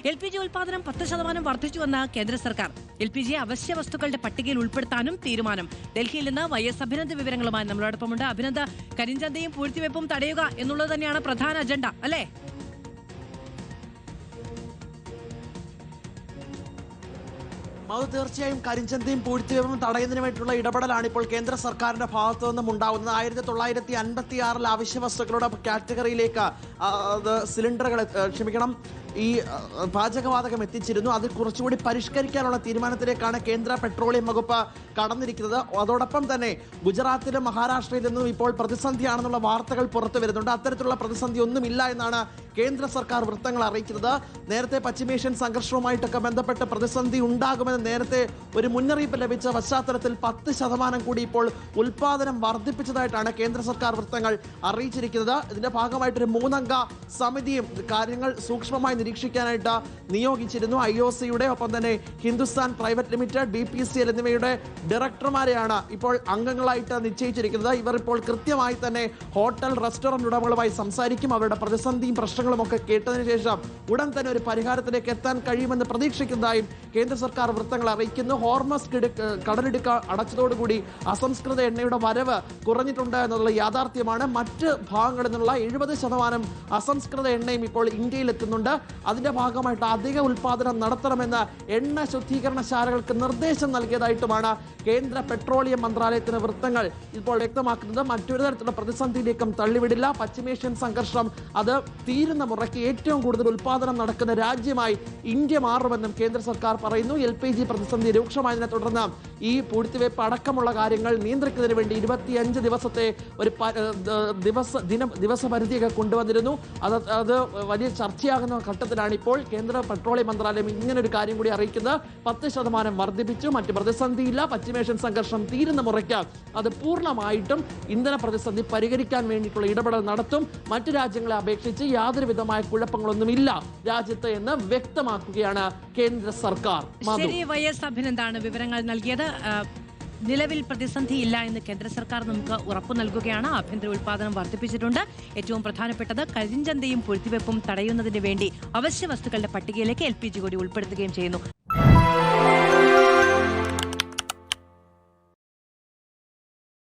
LPG ഉൽപാദനം 10% വർദ്ധിച്ചുവെന്ന് കേന്ദ്ര സർക്കാർ. LPG അവശ്യ വസ്തുക്കളുടെ പട്ടികയിൽ ഉൾപ്പെടുത്താനും തീരുമാനം. ഡൽഹിയിൽ നിന്ന് YS അഭിനന്ദ് വിവരങ്ങളുമായി നമ്മളോടൊപ്പമുണ്ട്. അഭിനന്ദ്, കരിഞ്ചന്തയും പൂഴ്ത്തിവെപ്പും തടയുക എന്നുള്ളത് തന്നെയാണ് പ്രധാന അജണ്ട അല്ലേ? അത് തീർച്ചയായും കരിഞ്ചന്തയും പൂഴ്ത്തിവെപ്പും തടയുന്നതിനുമായിട്ടുള്ള ഇടപെടലാണ് ഇപ്പോൾ കേന്ദ്ര സർക്കാരിന്റെ ഭാഗത്തു നിന്നും ഉണ്ടാകുന്നത്. 1956 അവശ്യ വസ്തുക്കളുടെ കാറ്റഗറിയിലേക്ക് സിലിണ്ടറുകൾ ഈ പാചകവാതകം എത്തിച്ചിരുന്നു. അത് കുറച്ചുകൂടി പരിഷ്കരിക്കാനുള്ള തീരുമാനത്തിലേക്കാണ് കേന്ദ്ര പെട്രോളിയം വകുപ്പ് കടന്നിരിക്കുന്നത്. അതോടൊപ്പം തന്നെ ഗുജറാത്തിലും മഹാരാഷ്ട്രയിൽ നിന്നും ഇപ്പോൾ പ്രതിസന്ധിയാണെന്നുള്ള വാർത്തകൾ പുറത്തു വരുന്നുണ്ട്. അത്തരത്തിലുള്ള പ്രതിസന്ധി ഒന്നുമില്ല എന്നാണ് കേന്ദ്ര സർക്കാർ വൃത്തങ്ങൾ അറിയിക്കുന്നത്. നേരത്തെ പശ്ചിമേഷ്യൻ സംഘർഷവുമായിട്ടൊക്കെ ബന്ധപ്പെട്ട് പ്രതിസന്ധി ഉണ്ടാകുമെന്ന് നേരത്തെ ഒരു മുന്നറിയിപ്പ് ലഭിച്ച പശ്ചാത്തലത്തിൽ 10% കൂടി ഇപ്പോൾ ഉൽപാദനം വർദ്ധിപ്പിച്ചതായിട്ടാണ് കേന്ദ്ര സർക്കാർ വൃത്തങ്ങൾ അറിയിച്ചിരിക്കുന്നത്. ഇതിന്റെ ഭാഗമായിട്ടൊരു 3-അംഗ സമിതിയും കാര്യങ്ങൾ സൂക്ഷ്മമായി നിരീക്ഷിക്കാനായിട്ട് നിയോഗിച്ചിരുന്നു. IOCയുടെ ഒപ്പം തന്നെ ഹിന്ദുസ്ഥാൻ പ്രൈവറ്റ് ലിമിറ്റഡ്, BPCL എന്നിവയുടെ ഡയറക്ടർമാരെയാണ് ഇപ്പോൾ അംഗങ്ങളായിട്ട് നിശ്ചയിച്ചിരിക്കുന്നത്. ഇവർ ഇപ്പോൾ കൃത്യമായി തന്നെ ഹോട്ടൽ റെസ്റ്റോറന്റ് ഉടമകളുമായി സംസാരിക്കും. അവരുടെ പ്രതിസന്ധിയും പ്രശ്നങ്ങളും ഒക്കെ കേട്ടതിന് ശേഷം ഉടൻ തന്നെ ഒരു പരിഹാരത്തിലേക്ക് എത്താൻ കഴിയുമെന്ന് പ്രതീക്ഷിക്കുന്നതായും കേന്ദ്ര സർക്കാർ വൃത്തങ്ങൾ അറിയിക്കുന്നു. ഹോർമസ് കടലിടുക്ക് അടച്ചതോടുകൂടി അസംസ്കൃത എണ്ണയുടെ വരവ് കുറഞ്ഞിട്ടുണ്ട് എന്നുള്ള യാഥാർത്ഥ്യമാണ്. മറ്റ് ഭാഗങ്ങളിൽ നിന്നുള്ള 70% അസംസ്കൃത എണ്ണയും ഇപ്പോൾ ഇന്ത്യയിൽ എത്തുന്നുണ്ട്. അതിന്റെ ഭാഗമായിട്ട് അധിക ഉൽപാദനം നടത്തണമെന്ന് എണ്ണ ശുദ്ധീകരണശാലകൾക്ക് നിർദ്ദേശം നൽകിയതായിട്ടുമാണ് കേന്ദ്ര പെട്രോളിയം മന്ത്രാലയത്തിന് വൃത്തങ്ങൾ ഇപ്പോൾ വ്യക്തമാക്കുന്നത്. മറ്റൊരു തരത്തിലുള്ള പ്രതിസന്ധിയിലേക്കും തള്ളിവിടില്ല. പശ്ചിമേഷ്യൻ സംഘർഷം അത് തീരുന്ന മുറയ്ക്ക് ഏറ്റവും കൂടുതൽ ഉൽപാദനം നടക്കുന്ന രാജ്യമായി ഇന്ത്യ മാറുമെന്നും കേന്ദ്ര സർക്കാർ പറയുന്നു. LPG പ്രതിസന്ധി രൂക്ഷമായതിനെ തുടർന്ന് ഈ പൂഴ്ത്തിവയ്പ് അടക്കമുള്ള കാര്യങ്ങൾ നിയന്ത്രിക്കുന്നതിന് വേണ്ടി 25 ദിവസത്തെ ഒരു ദിവസപരിധിയൊക്കെ കൊണ്ടുവന്നിരുന്നു. അത് വലിയ ചർച്ചയാകുന്ന ഘട്ടത്തിലാണ് ഇപ്പോൾ കേന്ദ്ര പെട്രോളിയം മന്ത്രാലയം ഇങ്ങനൊരു കാര്യം കൂടി അറിയിക്കുന്നത്. 10% വർദ്ധിപ്പിച്ചു. മറ്റ് പ്രതിസന്ധിയില്ല. പശ്ചിമേഷ്യൻ സംഘർഷം തീരുന്ന മുറയ്ക്ക് അത് പൂർണ്ണമായിട്ടും ഇന്ധന പ്രതിസന്ധി പരിഹരിക്കാൻ വേണ്ടിയിട്ടുള്ള ഇടപെടൽ നടത്തും. മറ്റു രാജ്യങ്ങളെ അപേക്ഷിച്ച് യാതൊരു വിധമായ കുഴപ്പങ്ങളൊന്നുമില്ല രാജ്യത്ത് എന്ന് വ്യക്തമാക്കുകയാണ് കേന്ദ്ര സർക്കാർ. YS അഭിനന്ദാണ് വിവരങ്ങൾ നൽകിയത്. നിലവിൽ പ്രതിസന്ധിയില്ല എന്ന് കേന്ദ്ര സർക്കാർ നമുക്ക് ഉറപ്പു നൽകുകയാണ്. ആഭ്യന്തര ഉൽപാദനം വർദ്ധിപ്പിച്ചിട്ടുണ്ട്. ഏറ്റവും പ്രധാനപ്പെട്ടത് കരിഞ്ചന്തയും പൂഴ്ത്തിവെപ്പും തടയുന്നതിന് വേണ്ടി അവശ്യ വസ്തുക്കളുടെ പട്ടികയിലേക്ക് LPG കൂടി ഉൾപ്പെടുത്തുകയും ചെയ്യുന്നു.